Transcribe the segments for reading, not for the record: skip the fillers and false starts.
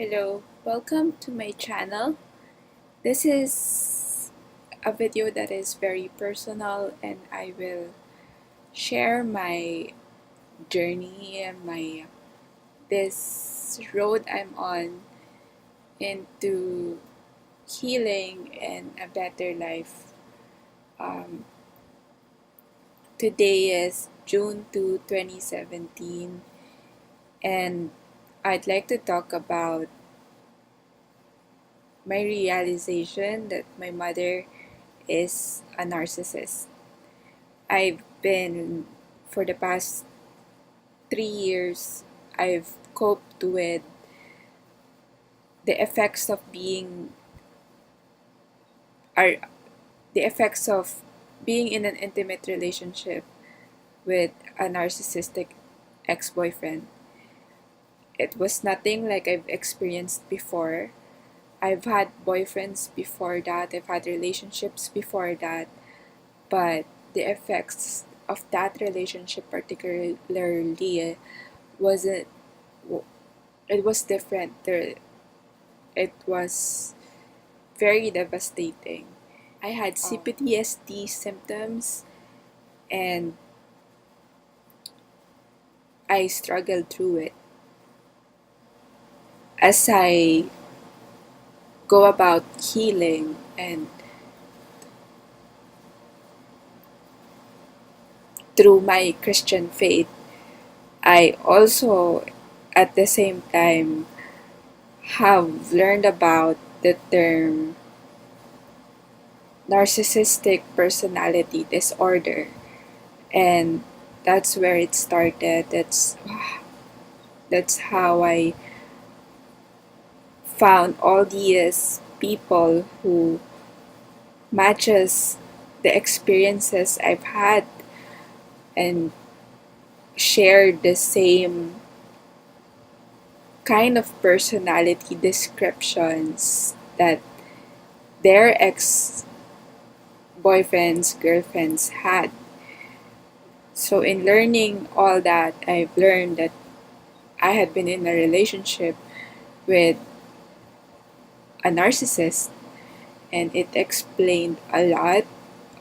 Hello, welcome to my channel. This is a video that is very personal and I will share my journey and this road I'm on into healing and a better life. Um, Today is June 2, 2017 and I'd like to talk about my realization that my mother is a narcissist. I've been, for the past 3 years, I've coped with the effects of are the effects of being in an intimate relationship with a narcissistic ex-boyfriend. It was nothing like I've experienced before. I've had boyfriends before that, I've had relationships before that, but the effects of that relationship particularly wasn't it was different. It was very devastating. I had CPTSD symptoms and I struggled through it. As I go about healing and through my Christian faith, I also at the same time have learned about the term narcissistic personality disorder, and that's where it started. That's how I found all these people who matches the experiences I've had and share the same kind of personality descriptions that their ex boyfriends, girlfriends had. So, in learning all that, I've learned that I had been in a relationship with a narcissist, and it explained a lot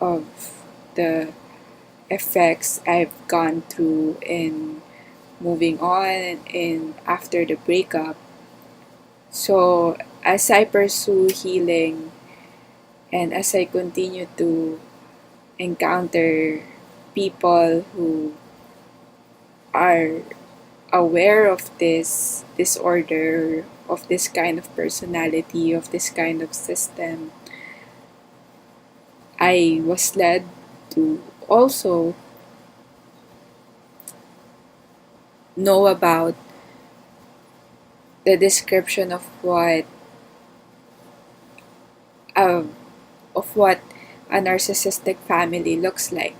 of the effects I've gone through in moving on and after the breakup. So, as I pursue healing and as I continue to encounter people who are aware of this disorder, of this kind of personality, of this kind of system, I was led to also know about the description uh, of what a narcissistic family looks like.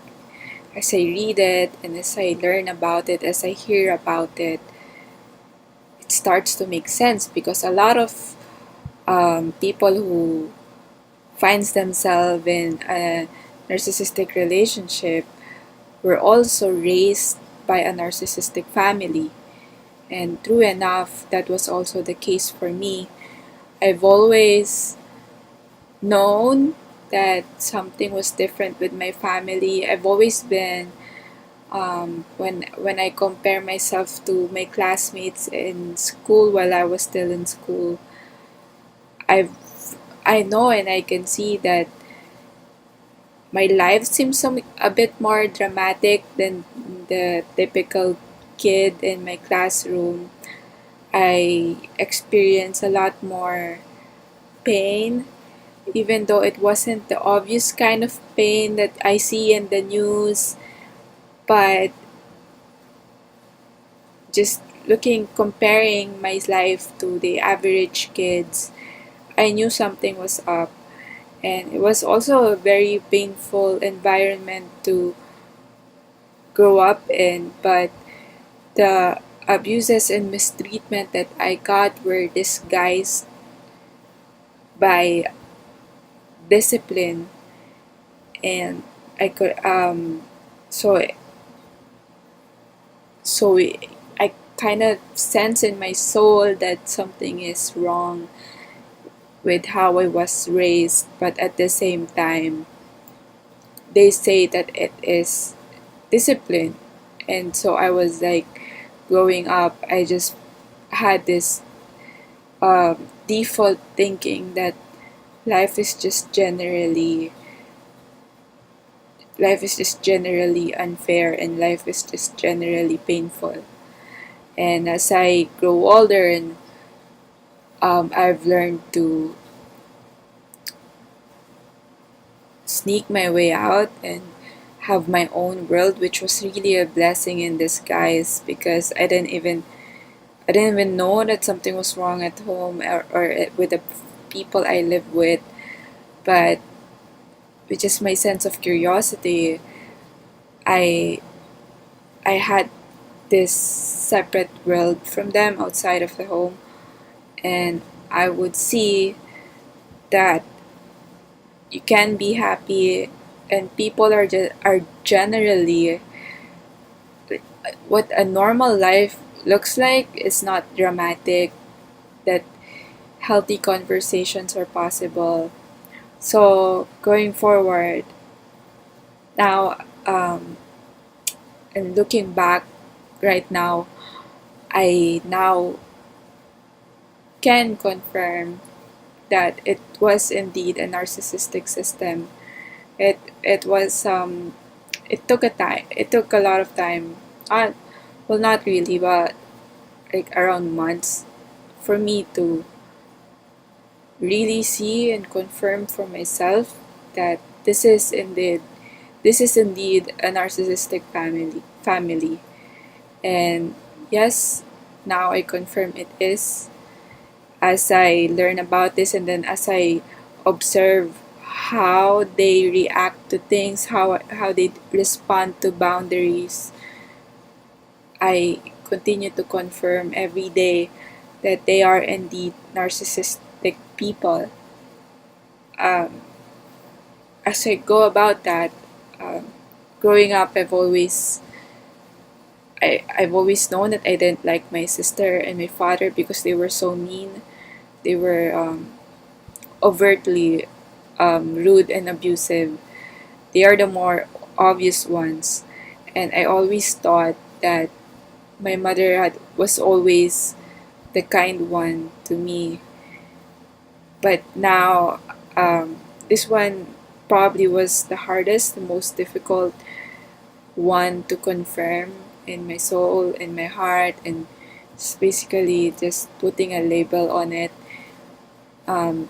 As I read it and as I learn about it, as I hear about it, it starts to make sense because a lot of people who finds themselves in a narcissistic relationship were also raised by a narcissistic family. And true enough, that was also the case for me. I've always known that something was different with my family. I've always been when I compare myself to my classmates in school while I was still in school, I've I know and I can see that my life seems a bit more dramatic than the typical kid in my classroom. I experience a lot more pain, even though it wasn't the obvious kind of pain that I see in the news, but just comparing my life to the average kids, I knew something was up. And it was also a very painful environment to grow up in, but the abuses and mistreatment that I got were disguised by discipline, and I could so so I kind of sense in my soul that something is wrong with how I was raised, but at the same time, they say that it is discipline. And so I was like, growing up, I just had this default thinking that life is just generally life is just generally unfair and life is just generally painful. And as I grow older and I've learned to sneak my way out and have my own world, which was really a blessing in disguise because I didn't even know that something was wrong at home or with the people I live with, but with just my sense of curiosity, I I had this separate world from them outside of the home, and I would see that you can be happy, and people are generally what a normal life looks like is not dramatic. That healthy conversations are possible. So going forward now, and looking back right now, I now can confirm that it was indeed a narcissistic system. It was it took a time. It took a lot of time. Well, not really, but like around months for me to really see and confirm for myself that this is indeed a narcissistic family. And yes, now I confirm it is, as I learn about this and then as I observe how they react to things, how they respond to boundaries, I continue to confirm every day that they are indeed narcissistic people. Um, as I go about that, um, growing up, I've always known that I didn't like my sister and my father because they were so mean. They were overtly rude and abusive. They are the more obvious ones, and I always thought that my mother was always the kind one to me. But now, this one probably was the hardest, the most difficult one to confirm in my soul, in my heart, and it's basically just putting a label on it. Um,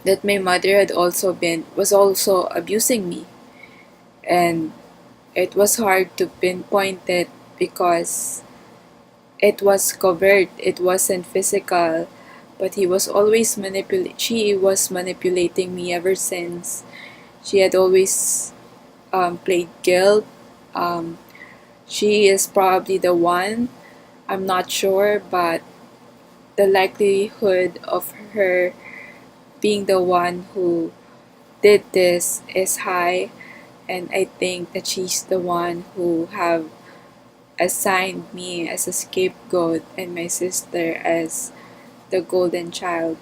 that my mother was also abusing me, and it was hard to pinpoint it because it was covert, it wasn't physical, but she was manipulating me ever since. She had always played guilt. Um, she is probably the one, I'm not sure, but the likelihood of her being the one who did this is high, and I think that she's the one who have assigned me as a scapegoat and my sister as the golden child.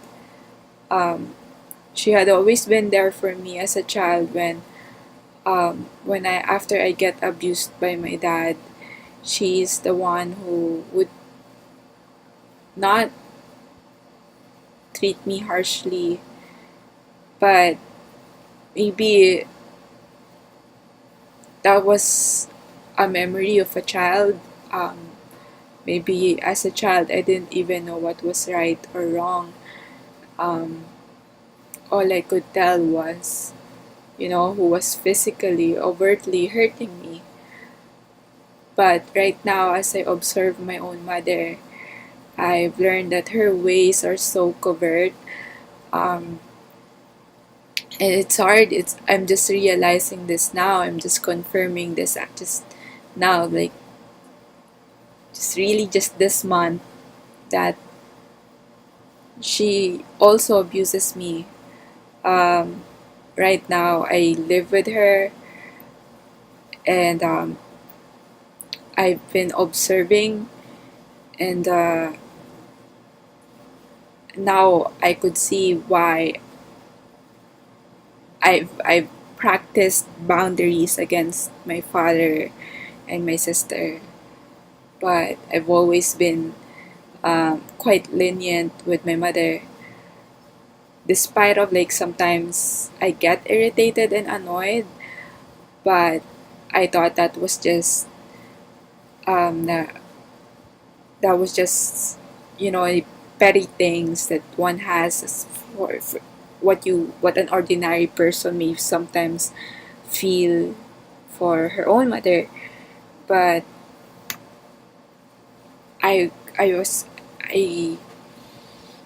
She had always been there for me as a child when I after I get abused by my dad. She's the one who would not treat me harshly, but maybe that was a memory of a child. Maybe as a child, I didn't even know what was right or wrong. Um, all I could tell was, who was physically, overtly hurting me. But right now, as I observe my own mother, I've learned that her ways are so covert. Um, and it's hard. I'm just realizing this now. I'm just confirming this just now, like just really just this month that she also abuses me. Um, right now, I live with her, and I've been observing And now I could see why I've practiced boundaries against my father and my sister, but I've always been quite lenient with my mother, despite of like sometimes I get irritated and annoyed. But I thought that was just um that, that was just petty things that one has for what an ordinary person may sometimes feel for her own mother. But I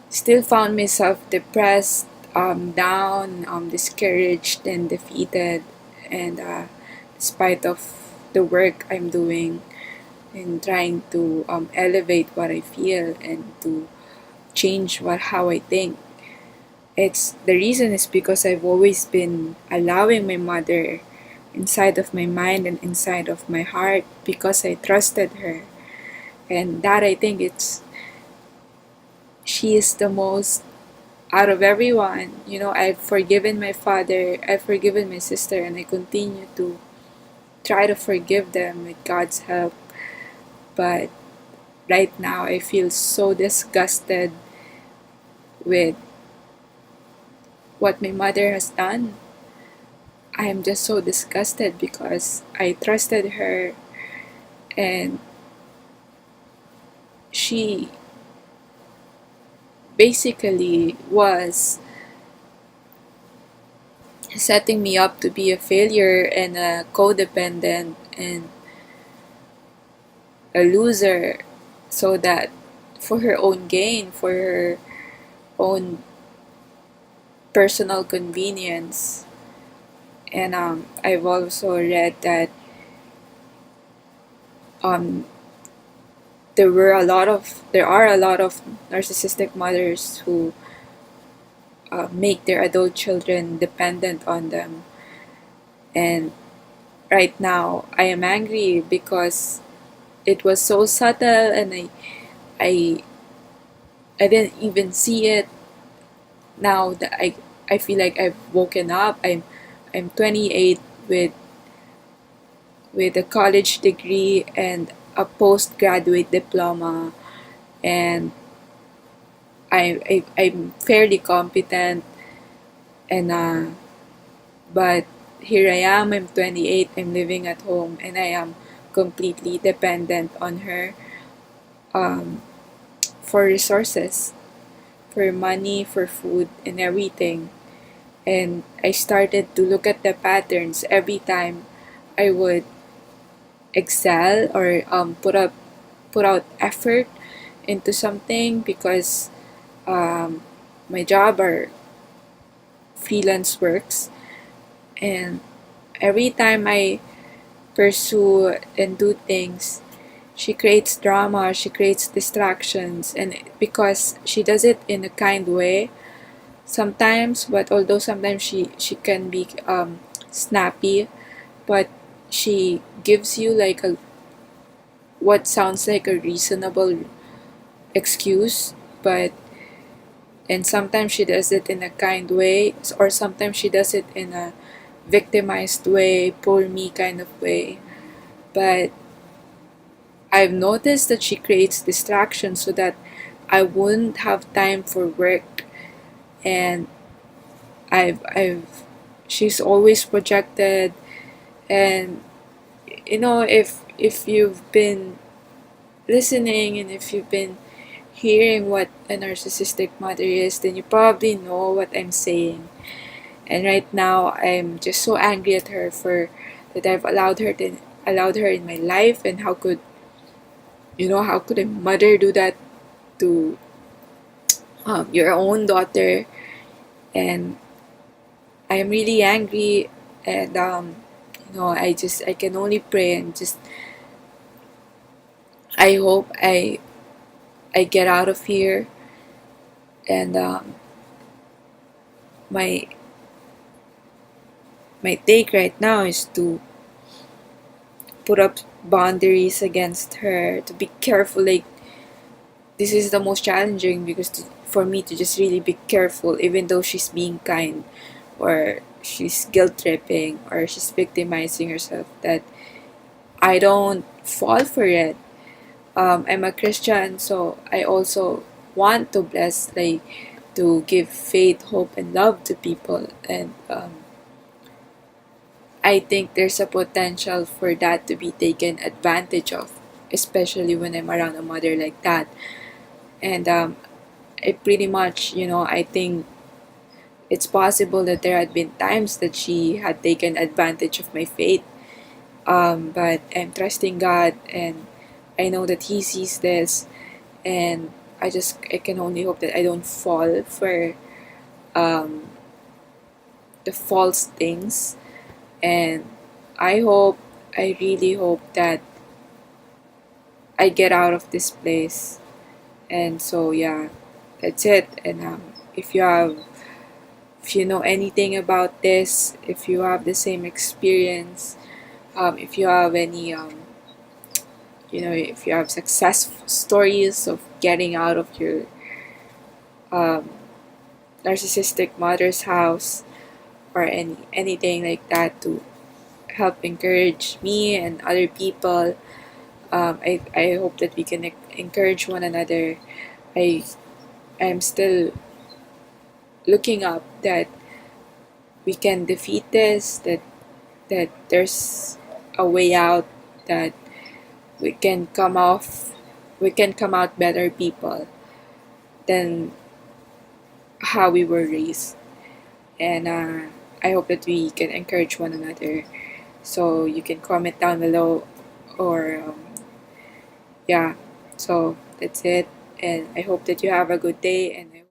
still found myself depressed, down, discouraged and defeated. And despite of the work I'm doing in trying to elevate what I feel and to change how I think, it's the reason is because I've always been allowing my mother inside of my mind and inside of my heart because I trusted her. And that I think she is the most out of everyone. I've forgiven my father, I've forgiven my sister, and I continue to try to forgive them with God's help. But right now, I feel so disgusted with what my mother has done. I am just so disgusted because I trusted her, and she basically was setting me up to be a failure and a codependent and a loser, so that for her own gain, for her own personal convenience. And I've also read that um, there are a lot of narcissistic mothers who make their adult children dependent on them. And right now, I am angry because it was so subtle, and I I didn't even see it. Now that I feel like I've woken up. I'm 28 with a college degree and a postgraduate diploma, and I'm fairly competent. And but here I am. I'm 28. I'm living at home, and I am completely dependent on her um, for resources, for money, for food, and everything. And I started to look at the patterns every time I would excel or put out effort into something, because um, my job are freelance works. And every time I pursue and do things, she creates drama, she creates distractions. And because she does it in a kind way sometimes, but although sometimes she can be snappy, but she gives you like a what sounds like a reasonable excuse. But and sometimes she does it in a kind way, or sometimes she does it in a victimized way, poor me kind of way. But I've noticed that she creates distractions so that I wouldn't have time for work. And I've she's always projected. And if you've been listening, and if you've been hearing what a narcissistic mother is, then you probably know what I'm saying. And right now, I'm just so angry at her for that I've allowed her in my life. And how could a mother do that to your own daughter? And I am really angry. And I can only pray and just I hope I get out of here. And my my take right now is to put up boundaries against her, to be careful, like this is the most challenging because for me to just really be careful, even though she's being kind or she's guilt tripping or she's victimizing herself, that I don't fall for it. I'm a Christian, so I also want to bless, like, to give faith, hope, and love to people. And I think there's a potential for that to be taken advantage of, especially when I'm around a mother like that. And I pretty much, I think it's possible that there had been times that she had taken advantage of my faith. But I'm trusting God, and I know that He sees this, and I can only hope that I don't fall for um, the false things. And I really hope that I get out of this place. And so yeah, that's it. And if you know anything about this, if you have the same experience, if you have any if you have success stories of getting out of your um, narcissistic mother's house, or anything like that, to help encourage me and other people. I hope that we can encourage one another. I am still looking up that we can defeat this, that there's a way out, that we can come out better people than how we were raised. And I hope that we can encourage one another. So you can comment down below, or yeah, so that's it. And I hope that you have a good day, and I